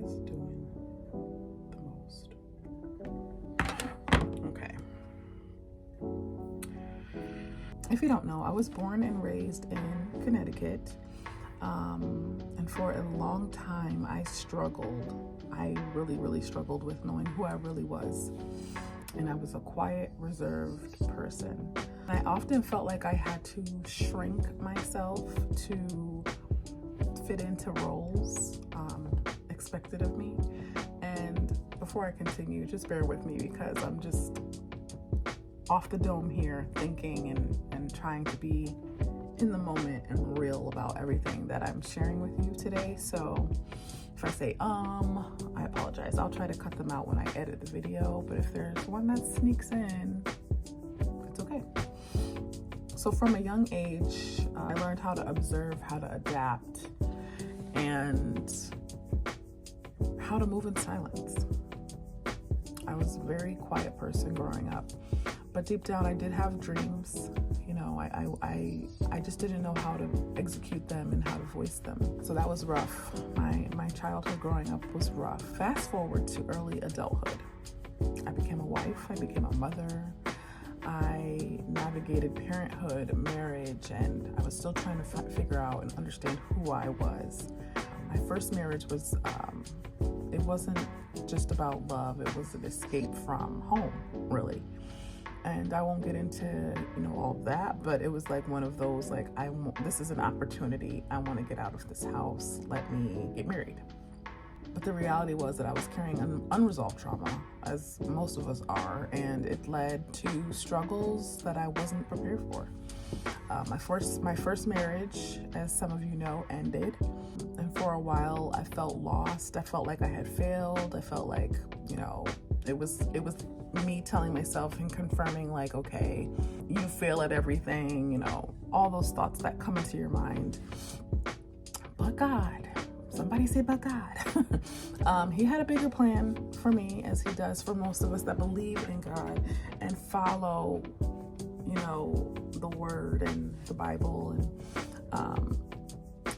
is doing the most. Okay. If you don't know, I was born and raised in Connecticut. And for a long time, I struggled. I really struggled with knowing who I really was. And I was a quiet, reserved person. I often felt like I had to shrink myself to fit into roles expected of me. And before I continue, just bear with me because I'm just off the dome here thinking and trying to be in the moment and real about everything that I'm sharing with you today. So if I say I apologize. I'll try to cut them out when I edit the video, but if there's one that sneaks in, it's okay. So from a young age, I learned how to observe, how to adapt, and how to move in silence. I was a very quiet person growing up, but deep down I did have dreams. You know, I just didn't know how to execute them and how to voice them. So that was rough. My childhood growing up was rough. Fast forward to early adulthood. I became a wife, I became a mother, I navigated parenthood, marriage, and I was still trying to figure out and understand who I was. My first marriage was, it wasn't just about love, it was an escape from home, really. And I won't get into, all of that, but it was like one of those, like, this is an opportunity. I want to get out of this house. Let me get married. But the reality was that I was carrying an unresolved trauma, as most of us are, and it led to struggles that I wasn't prepared for. My first marriage, as some of you know, ended. And for a while, I felt lost. I felt like I had failed. I felt like, it was me telling myself and confirming, like, okay, you fail at everything, all those thoughts that come into your mind. But God, somebody say, but God. He had a bigger plan for me, as he does for most of us that believe in God and follow, the word and the Bible. And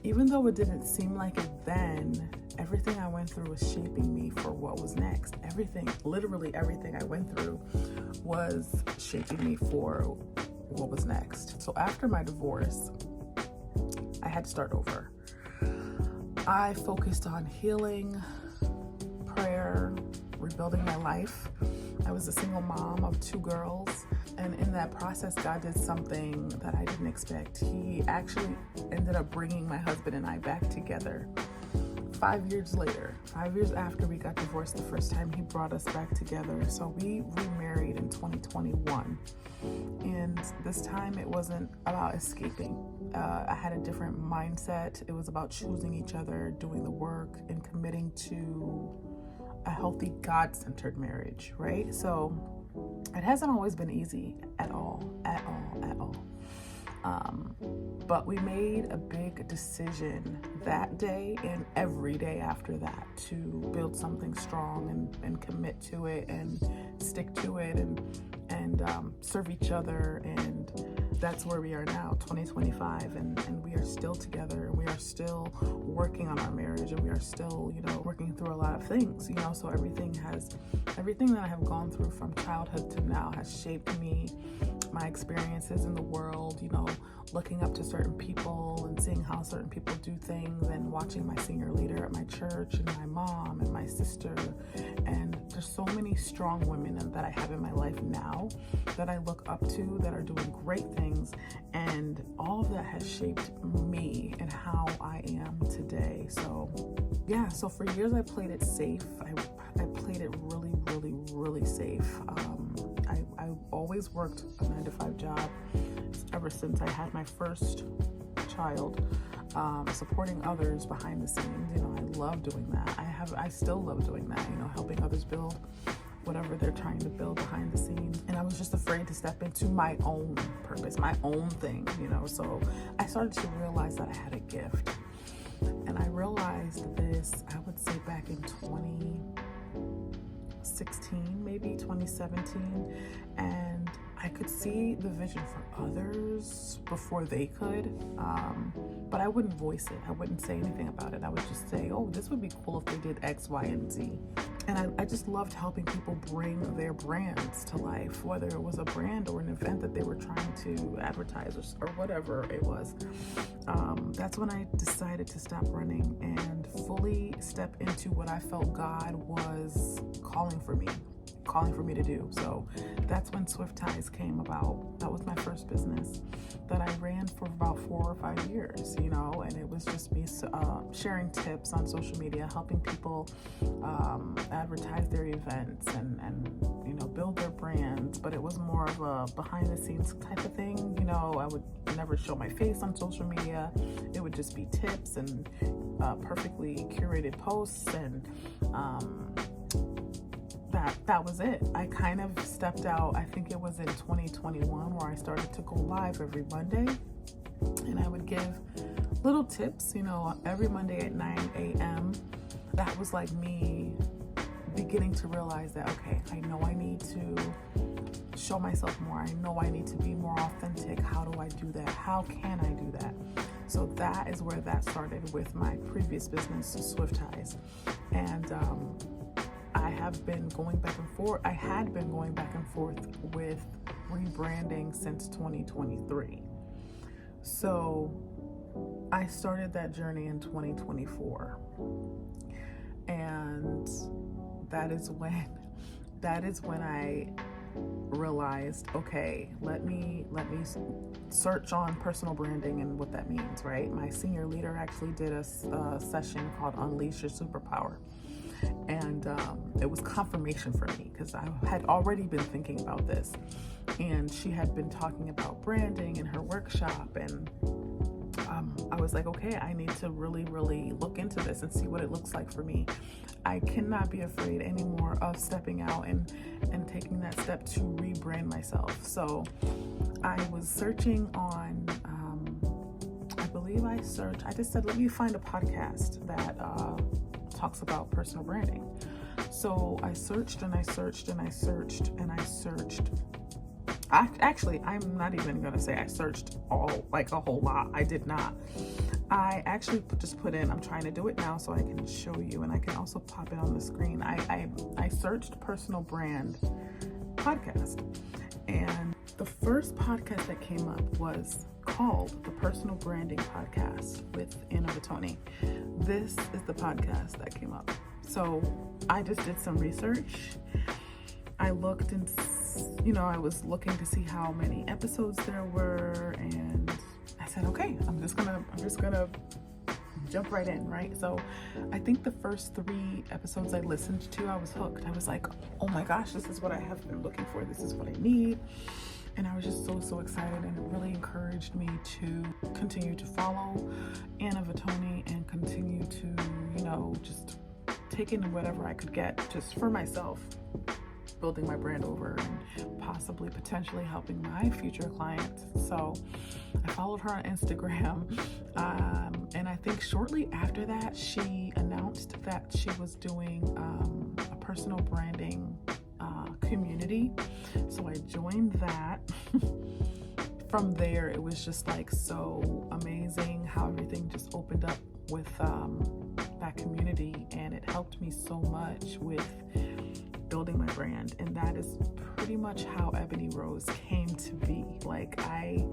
even though it didn't seem like it then, everything I went through was shaping me for what was next. Everything, literally everything I went through was shaping me for what was next. So after my divorce, I had to start over. I focused on healing, prayer, rebuilding my life. I was a single mom of 2 girls. And in that process, God did something that I didn't expect. He actually ended up bringing my husband and I back together. 5 years later, 5 years after we got divorced the first time, he brought us back together. So we remarried in 2021. And this time it wasn't about escaping. I had a different mindset. It was about choosing each other, doing the work, and committing to a healthy, God-centered marriage, right? So it hasn't always been easy at all. But we made a big decision that day and every day after that to build something strong and commit to it and stick to it and serve each other. And that's where we are now, 2025, and we are still together, and we are still working on our marriage, and we are still, working through a lot of things, so everything that I have gone through from childhood to now has shaped me, my experiences in the world, looking up to certain people and seeing how certain people do things, and watching my senior leader at my church and my mom and my sister. And there's so many strong women that I have in my life now that I look up to, that are doing great things, and all of that has shaped me and how I am today. So yeah, so for years I played it safe. I played it really safe. I always worked a 9-to-5 job ever since I had my first child, supporting others behind the scenes. I love doing that. I still love doing that, helping others build whatever they're trying to build behind the scenes. And I was just afraid to step into my own purpose, my own thing, so I started to realize that I had a gift. And I realized this, I would say back in 2016, maybe 2017. And I could see the vision for others before they could, but I wouldn't voice it. I wouldn't say anything about it. I would just say, oh, this would be cool if they did X, Y, and Z. And I just loved helping people bring their brands to life, whether it was a brand or an event that they were trying to advertise or whatever it was. That's when I decided to stop running and fully step into what I felt God was calling for me to do. So that's when Swift Ties came about. That was my first business that I ran for about 4 or 5 years, and it was just me sharing tips on social media, helping people advertise their events and build their brands. But it was more of a behind the scenes type of thing. I would never show my face on social media. It would just be tips and perfectly curated posts, and that was it. I kind of stepped out. I think it was in 2021 where I started to go live every Monday, and I would give little tips, every Monday at 9 a.m. That was like me beginning to realize that, okay, I know I need to show myself more. I know I need to be more authentic. How do I do that? How can I do that? So that is where that started with my previous business, Swift Ties. And I have been going back and forth. I had been going back and forth with rebranding since 2023. So I started that journey in 2024. And that is when I realized, okay, let me search on personal branding and what that means, right? My senior leader actually did a session called Unleash Your Superpower. And it was confirmation for me because I had already been thinking about this, and she had been talking about branding in her workshop, and I was like, okay, I need to really, really look into this and see what it looks like for me. I cannot be afraid anymore of stepping out and taking that step to rebrand myself. So I was searching on, I just said, let me find a podcast that talks about personal branding. So I searched and I searched and I searched and I searched. Actually, I'm not even going to say I searched a whole lot. I did not. I actually just put in, I'm trying to do it now so I can show you, and I can also pop it on the screen. I searched personal brand podcast, and the first podcast that came up was called the Personal Branding Podcast with Eboney. This is the podcast that came up. So I just did some research. I looked and I was looking to see how many episodes there were, and I said, okay, I'm just gonna jump right in, right? So I think the first 3 episodes I listened to, I was hooked. I was like, oh my gosh, this is what I have been looking for. This is what I need. And I was just so excited, and it really encouraged me to continue to follow Eboney and continue to, just take in whatever I could get just for myself, building my brand over and possibly potentially helping my future clients. So I followed her on Instagram, and I think shortly after that she announced that she was doing a personal branding community. So I joined that. From there, it was just like so amazing how everything just opened up with that community, and it helped me so much with building my brand. And that is pretty much how Ebony Rose came to be. Like I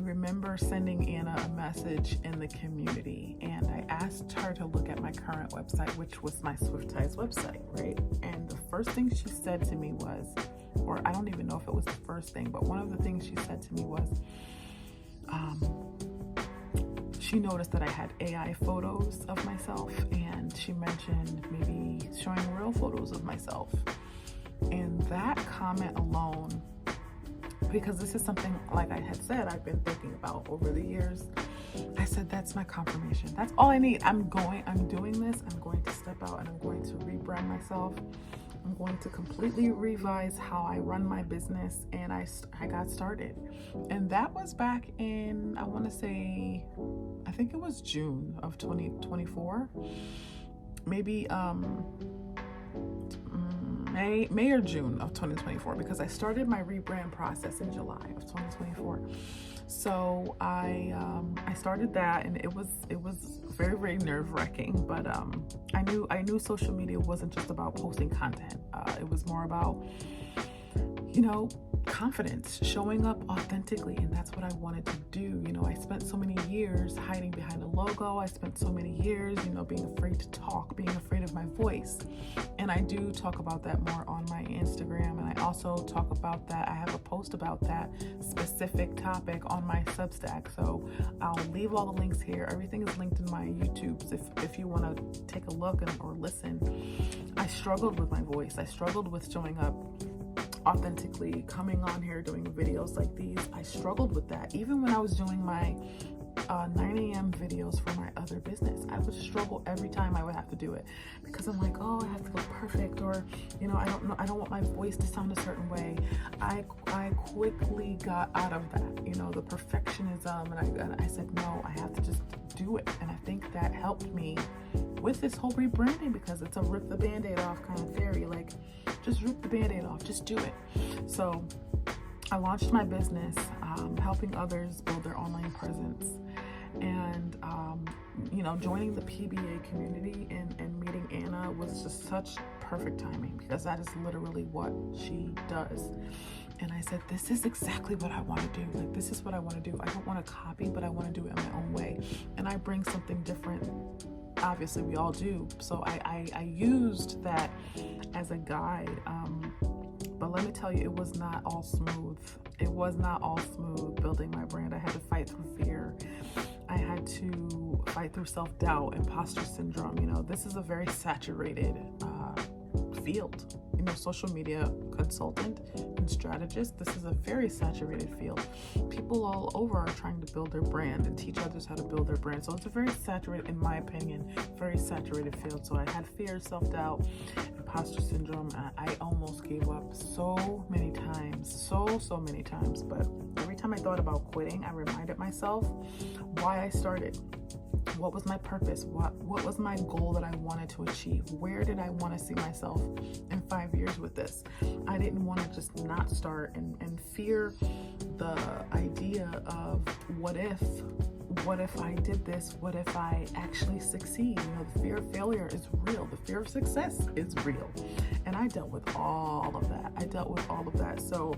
remember sending Anna a message in the community, and I asked her to look at my current website, which was my Swift Ties website, right? And the first thing she said to me was, or I don't even know if it was the first thing, but one of the things she said to me was, she noticed that I had AI photos of myself, and she mentioned maybe showing real photos of myself. And that comment alone, because this is something, like I had said, I've been thinking about over the years, I said, that's my confirmation. That's all I need. I'm doing this. I'm going to step out and I'm going to rebrand myself. I'm going to completely revise how I run my business, and I got started. And that was back in, I want to say, I think it was June of 2024. Maybe May or June of 2024, because I started my rebrand process in July of 2024. So I started that, and it was very, very nerve-wracking, but I knew social media wasn't just about posting content. It was more about, confidence, showing up authentically, and that's what I wanted to do. I spent so many years hiding behind a logo. I spent so many years, being afraid to talk, being afraid of my voice. And I do talk about that more on my Instagram, and I also talk about that. I have a post about that specific topic on my Substack. So I'll leave all the links here. Everything is linked in my YouTubes if you want to take a look or listen. I struggled with my voice. I struggled with showing up authentically, coming on here doing videos like these. I struggled with that. Even when I was doing my 9 a.m. videos for my other business, I would struggle every time I would have to do it, because I'm like, oh, I have to go perfect, or I don't know, I don't want my voice to sound a certain way. I quickly got out of that, the perfectionism, and I said, no, I have to just do it. And I think that helped me with this whole rebranding, because it's a rip the band-aid off kind of theory. Like, just rip the band-aid off, just do it. So I launched my business, helping others build their online presence, and joining the PBA community and meeting Anna was just such perfect timing, because that is literally what she does. And I said, this is exactly what I want to do. Like, this is what I want to do. I don't want to copy, but I want to do it in my own way. And I bring something different. Obviously, we all do. So I used that as a guide. But let me tell you, it was not all smooth. It was not all smooth building my brand. I had to fight through fear. I had to fight through self-doubt, imposter syndrome. This is a very saturated field. Social media consultant and strategist, this is a very saturated field. People all over are trying to build their brand and teach others how to build their brand. So it's a very saturated, in my opinion, very saturated field. So I had fear, self-doubt, imposter syndrome. I almost gave up so many times, so many times. But every time I thought about quitting, I reminded myself why I started. What was my purpose? What was my goal that I wanted to achieve? Where did I want to see myself in 5 years with this? I didn't want to just not start and fear the idea of what if I did this? What if I actually succeed? The fear of failure is real. The fear of success is real. And I dealt with all of that. So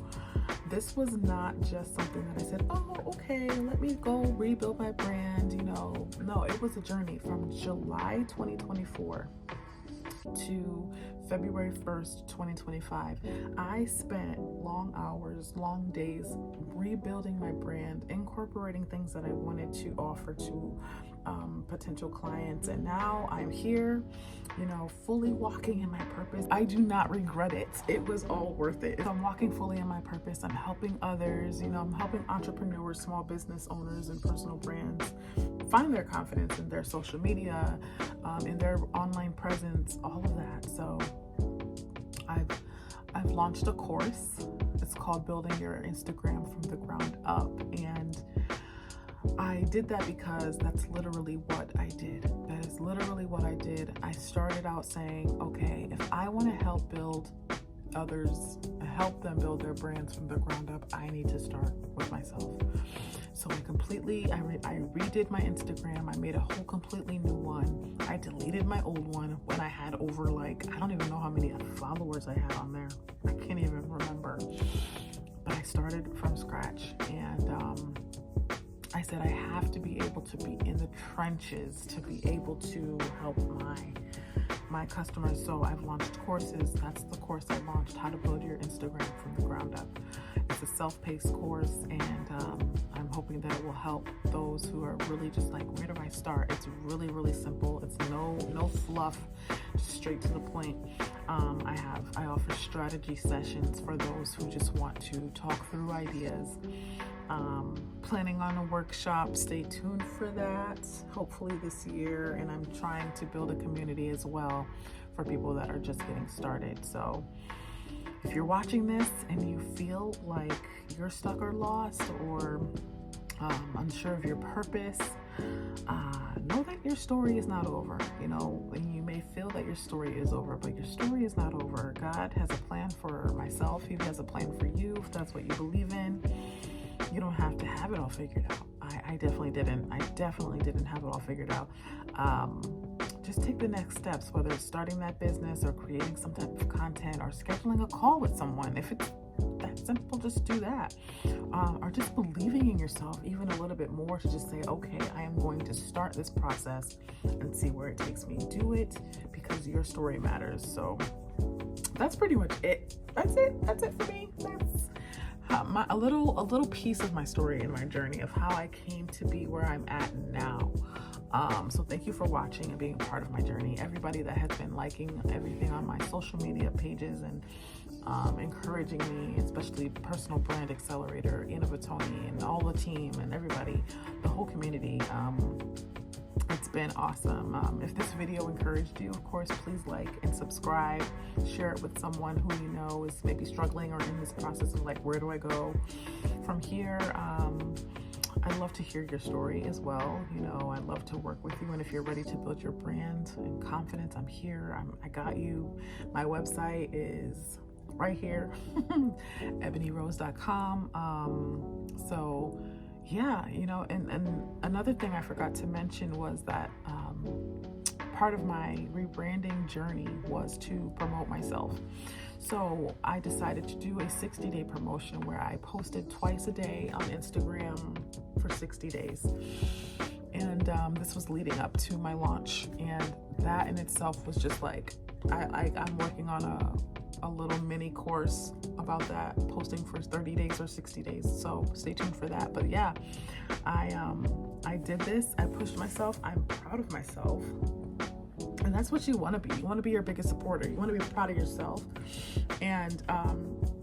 this was not just something that I said, oh, okay, let me go rebuild my brand. No, it was a journey from July 2024 to February 1st, 2025. I spent long hours, long days rebuilding my brand, incorporating things that I wanted to offer to potential clients. And now I'm here, fully walking in my purpose. I do not regret it. It was all worth it. I'm walking fully in my purpose. I'm helping others. I'm helping entrepreneurs, small business owners, and personal brands find their confidence in their social media, in their online presence, all of that. So I've launched a course. It's called Building Your Instagram from the Ground Up, and I did that because that's literally what I did. That is literally what I did. I started out saying, okay, if I want to help build others, help them build their brands from the ground up, I need to start with myself. So I redid my Instagram. I made a whole completely new one. I deleted my old one when I had over I don't even know how many followers I had on there. I can't even remember. But I started from scratch, and I said I have to be able to be in the trenches to be able to help my customers. So I've launched courses. That's the course I launched, How to Build Your Instagram from the Ground Up. It's a self-paced course, and I'm hoping that it will help those who are really just like, where do I start? It's really, really simple. It's no fluff, straight to the point. I offer strategy sessions for those who just want to talk through ideas. Planning on a workshop. Stay tuned for that, hopefully this year. And I'm trying to build a community as well for people that are just getting started. So if you're watching this and you feel like you're stuck or lost, or unsure of your purpose, know that your story is not over. You know, and you may feel that your story is over, but your story is not over. God has a plan for myself. He has a plan for you, if that's what you believe in. You don't have to have it all figured out. I definitely didn't. I definitely didn't have it all figured out. Just take the next steps, whether it's starting that business or creating some type of content or scheduling a call with someone. If it's that simple, just do that. Or just believing in yourself even a little bit more to just say, okay, I am going to start this process and see where it takes me. Do it because your story matters. So that's pretty much it. That's it for me. That's a little piece of my story and my journey of how I came to be where I'm at now. So thank you for watching and being a part of my journey. Everybody that has been liking everything on my social media pages and encouraging me, especially Personal Brand Accelerator, Eboney, and all the team and everybody, the whole community. It's been awesome. If this video encouraged you, of course, please like and subscribe. Share it with someone who you know is maybe struggling or in this process of like, where do I go from here? I'd love to hear your story as well. You know, I'd love to work with you. And if you're ready to build your brand and confidence, I'm here. I got you. My website is right here, ebonyrose.com. So yeah, you know, and another thing I forgot to mention was that part of my rebranding journey was to promote myself. So I decided to do a 60-day promotion where I posted twice a day on Instagram for 60 days. And this was leading up to my launch. And that in itself was just like, I'm working on a little mini course about that, posting for 30 days or 60 days. So stay tuned for that. But yeah, I did this. I pushed myself. I'm proud of myself. And that's what you want to be. You want to be your biggest supporter. You want to be proud of yourself. And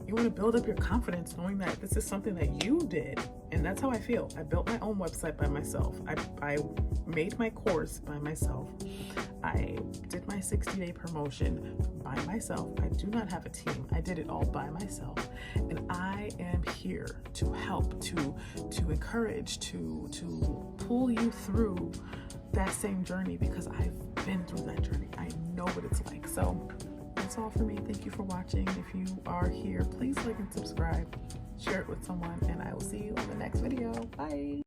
you want to build up your confidence knowing that this is something that you did. And that's how I feel. I built my own website by myself. I made my course by myself. I did my 60-day promotion by myself. I do not have a team. I did it all by myself. And I am here to help, to encourage, to pull you through that same journey because I've been through that journey. I know what it's like. So that's all for me. Thank you for watching. If you are here, please like and subscribe, share it with someone, and I will see you on the next video. Bye.